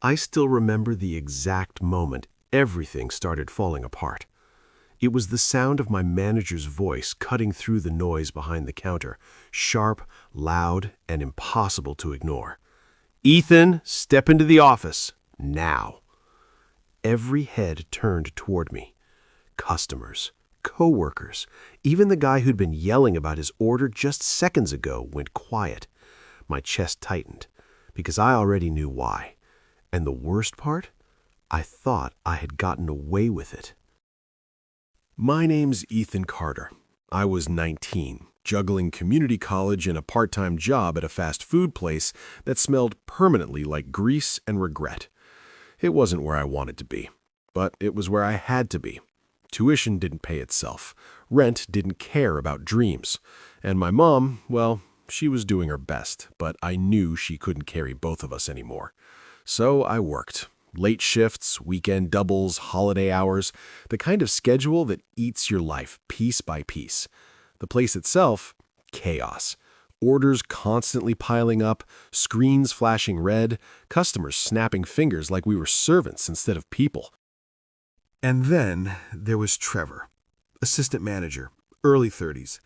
I still remember the exact moment everything started falling apart. It was the sound of my manager's voice cutting through the noise behind the counter, sharp, loud, and impossible to ignore. "Ethan, step into the office, now." Every head turned toward me. Customers, co-workers, even the guy who'd been yelling about his order just seconds ago went quiet. My chest tightened, because I already knew why. And the worst part? I thought I had gotten away with it. My name's Ethan Carter. I was 19, juggling community college and a part-time job at a fast food place that smelled permanently like grease and regret. It wasn't where I wanted to be, but it was where I had to be. Tuition didn't pay itself. Rent didn't care about dreams. And my mom, well, she was doing her best, but I knew she couldn't carry both of us anymore. So I worked. Late shifts, weekend doubles, holiday hours, the kind of schedule that eats your life piece by piece. The place itself, chaos. Orders constantly piling up, screens flashing red, customers snapping fingers like we were servants instead of people. And then there was Trevor, assistant manager, early 30s.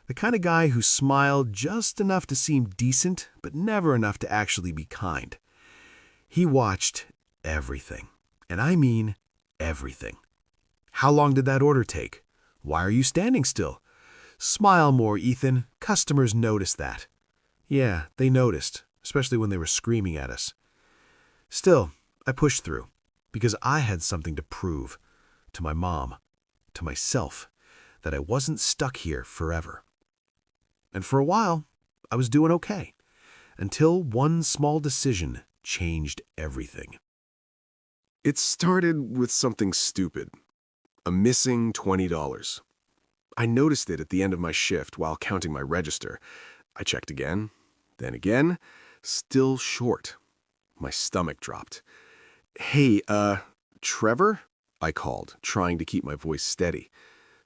The kind of guy who smiled just enough to seem decent, but never enough to actually be kind. He watched everything. And I mean everything. How long did that order take? Why are you standing still? Smile more, Ethan. Customers noticed that. Yeah, they noticed, especially when they were screaming at us. Still, I pushed through, because I had something to prove. To my mom, to myself, that I wasn't stuck here forever. And for a while, I was doing okay. Until one small decision changed everything. It started with something stupid. A missing $20. I noticed it at the end of my shift while counting my register. I checked again, then again, still short. My stomach dropped. "Hey, Trevor?" I called, trying to keep my voice steady.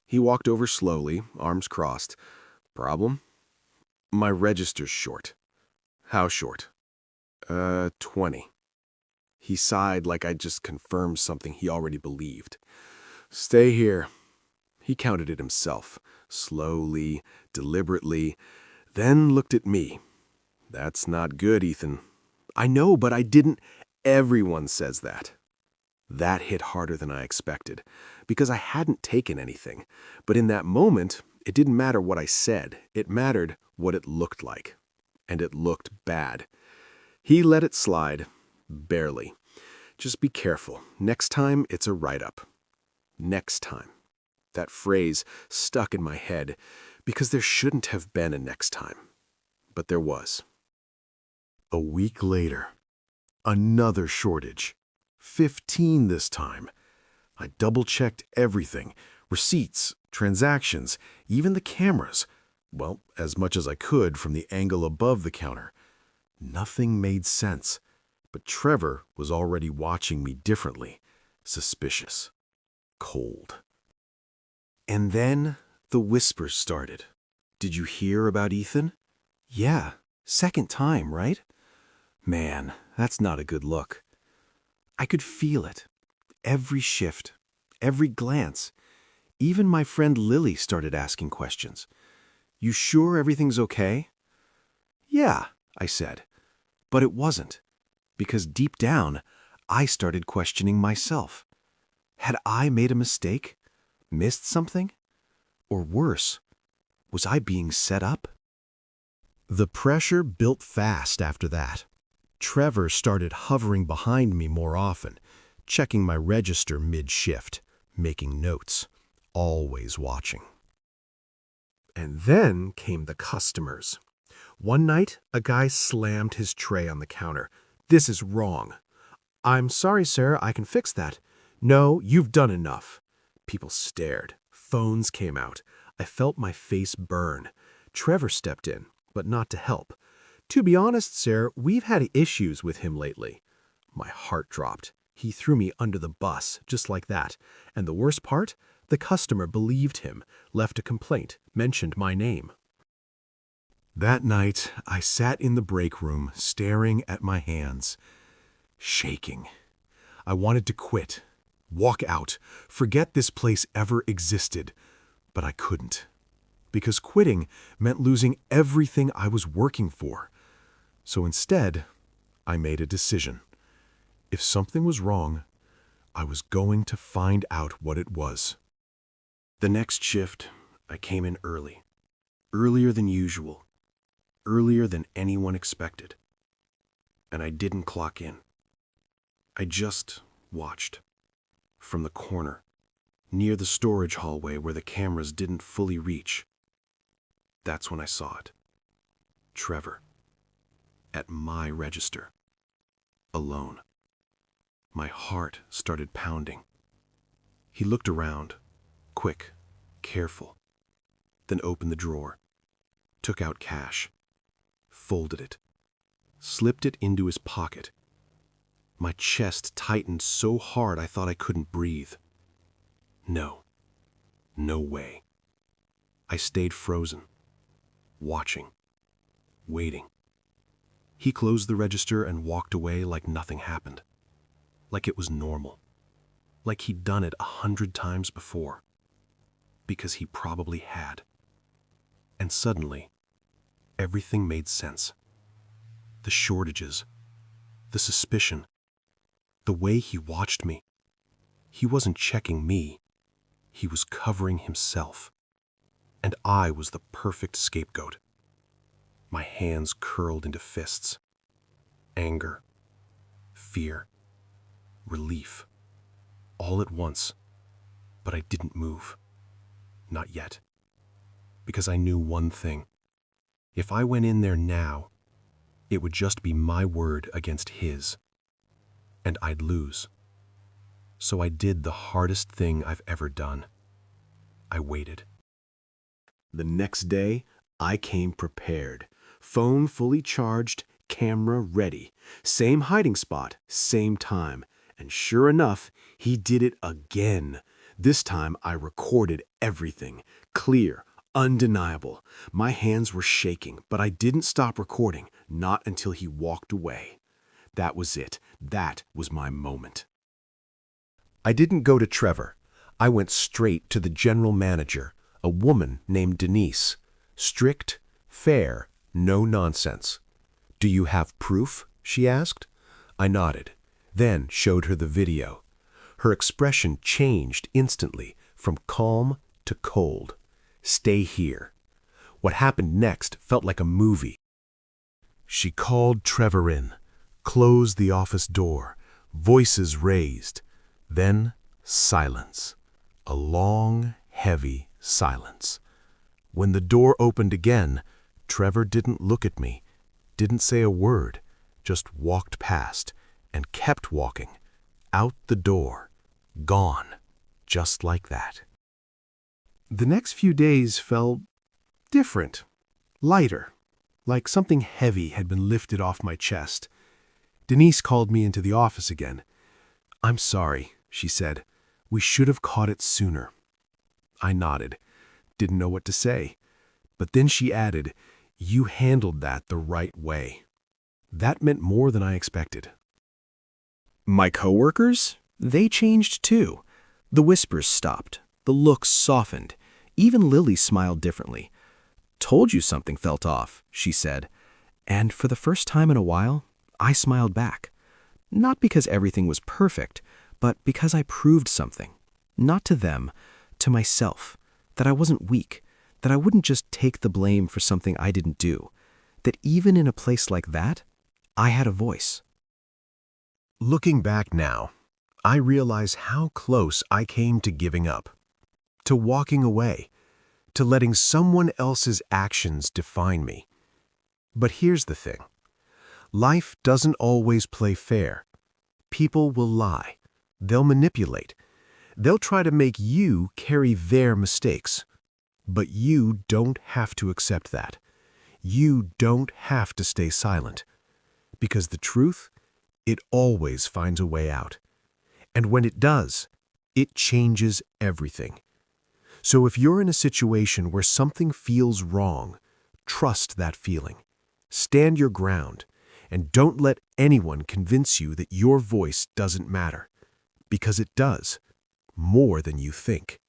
He walked over slowly, arms crossed. "Problem?" "My register's short." "How short?" 20. He sighed like I'd just confirmed something he already believed. "Stay here." He counted it himself, slowly, deliberately, then looked at me. "That's not good, Ethan." "I know, but I didn't." "Everyone says that." That hit harder than I expected, because I hadn't taken anything. But in that moment, it didn't matter what I said. It mattered what it looked like. And it looked bad. He let it slide, barely. "Just be careful. Next time, it's a write-up." Next time. That phrase stuck in my head, because there shouldn't have been a next time. But there was. A week later, another shortage. 15 this time. I double-checked everything. Receipts, transactions, even the cameras. Well, as much as I could from the angle above the counter. Nothing made sense. But Trevor was already watching me differently. Suspicious. Cold. And then the whispers started. "Did you hear about Ethan?" "Yeah, second time, right?" "Man, that's not a good look." I could feel it. Every shift, every glance. Even my friend Lily started asking questions. "You sure everything's okay?" "Yeah," I said. But it wasn't. Because deep down, I started questioning myself. Had I made a mistake? Missed something? Or worse, was I being set up? The pressure built fast after that. Trevor started hovering behind me more often, checking my register mid-shift, making notes, always watching. And then came the customers. One night, a guy slammed his tray on the counter. "This is wrong." "I'm sorry, sir, I can fix that." "No, you've done enough." People stared. Phones came out. I felt my face burn. Trevor stepped in, but not to help. "To be honest, sir, we've had issues with him lately." My heart dropped. He threw me under the bus, just like that. And the worst part? The customer believed him, left a complaint, mentioned my name. That night, I sat in the break room, staring at my hands. Shaking. I wanted to quit, walk out, forget this place ever existed, but I couldn't. Because quitting meant losing everything I was working for. So instead, I made a decision. If something was wrong, I was going to find out what it was. The next shift, I came in early. Earlier than usual. Earlier than anyone expected. And I didn't clock in. I just watched. From the corner, near the storage hallway where the cameras didn't fully reach. That's when I saw it. Trevor. At my register. Alone. My heart started pounding. He looked around, quick, careful, then opened the drawer, took out cash, folded it, slipped it into his pocket. My chest tightened so hard I thought I couldn't breathe. No way. I stayed frozen, watching, waiting. He closed the register and walked away like nothing happened. Like it was normal. Like he'd done it 100 times before. Because he probably had. And suddenly, everything made sense. The shortages, the suspicion, the way he watched me. He wasn't checking me. He was covering himself. And I was the perfect scapegoat. My hands curled into fists. Anger, fear, relief, all at once. But I didn't move. Not yet. Because I knew one thing. If I went in there now, it would just be my word against his. And I'd lose. So I did the hardest thing I've ever done. I waited. The next day, I came prepared. Phone fully charged, camera ready. Same hiding spot, same time. And sure enough, he did it again. This time I recorded everything. Clear, undeniable. My hands were shaking, but I didn't stop recording, not until he walked away. That was it. That was my moment. I didn't go to Trevor. I went straight to the general manager, a woman named Denise. Strict, fair, no nonsense. "Do you have proof?" she asked. I nodded, then showed her the video. Her expression changed instantly from calm to cold. Stay here. What happened next felt like a movie. She called Trevor in, closed the office door, voices raised. Then silence. A long, heavy silence. When the door opened again, Trevor didn't look at me, didn't say a word, just walked past and kept walking, out the door, gone, just like that. The next few days felt different, lighter, like something heavy had been lifted off my chest. Denise called me into the office again. "I'm sorry," she said. "We should have caught it sooner." I nodded, didn't know what to say. But then she added, "You handled that the right way." That meant more than I expected. My coworkers? They changed too. The whispers stopped. The looks softened. Even Lily smiled differently. "Told you something felt off," she said. And for the first time in a while, I smiled back. Not because everything was perfect, but because I proved something. Not to them, to myself. That I wasn't weak. That I wouldn't just take the blame for something I didn't do. That even in a place like that, I had a voice. Looking back now, I realize how close I came to giving up. To walking away. To letting someone else's actions define me. But here's the thing. Life doesn't always play fair. People will lie. They'll manipulate. They'll try to make you carry their mistakes. But you don't have to accept that. You don't have to stay silent. Because the truth, it always finds a way out. And when it does, it changes everything. So if you're in a situation where something feels wrong, trust that feeling. Stand your ground And don't let anyone convince you that your voice doesn't matter, because it does, more than you think.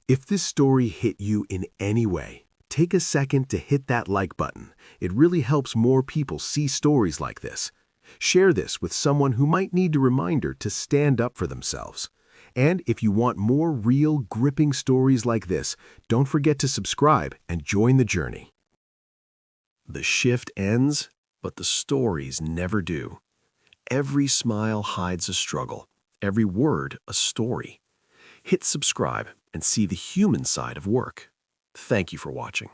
If this story hit you in any way, take a second to hit that like button. It really helps more people see stories like this. Share this with someone who might need a reminder to stand up for themselves. And if you want more real, gripping stories like this, don't forget to subscribe and join the journey. The shift ends, but the stories never do. Every smile hides a struggle, every word a story. Hit subscribe and see the human side of work. Thank you for watching.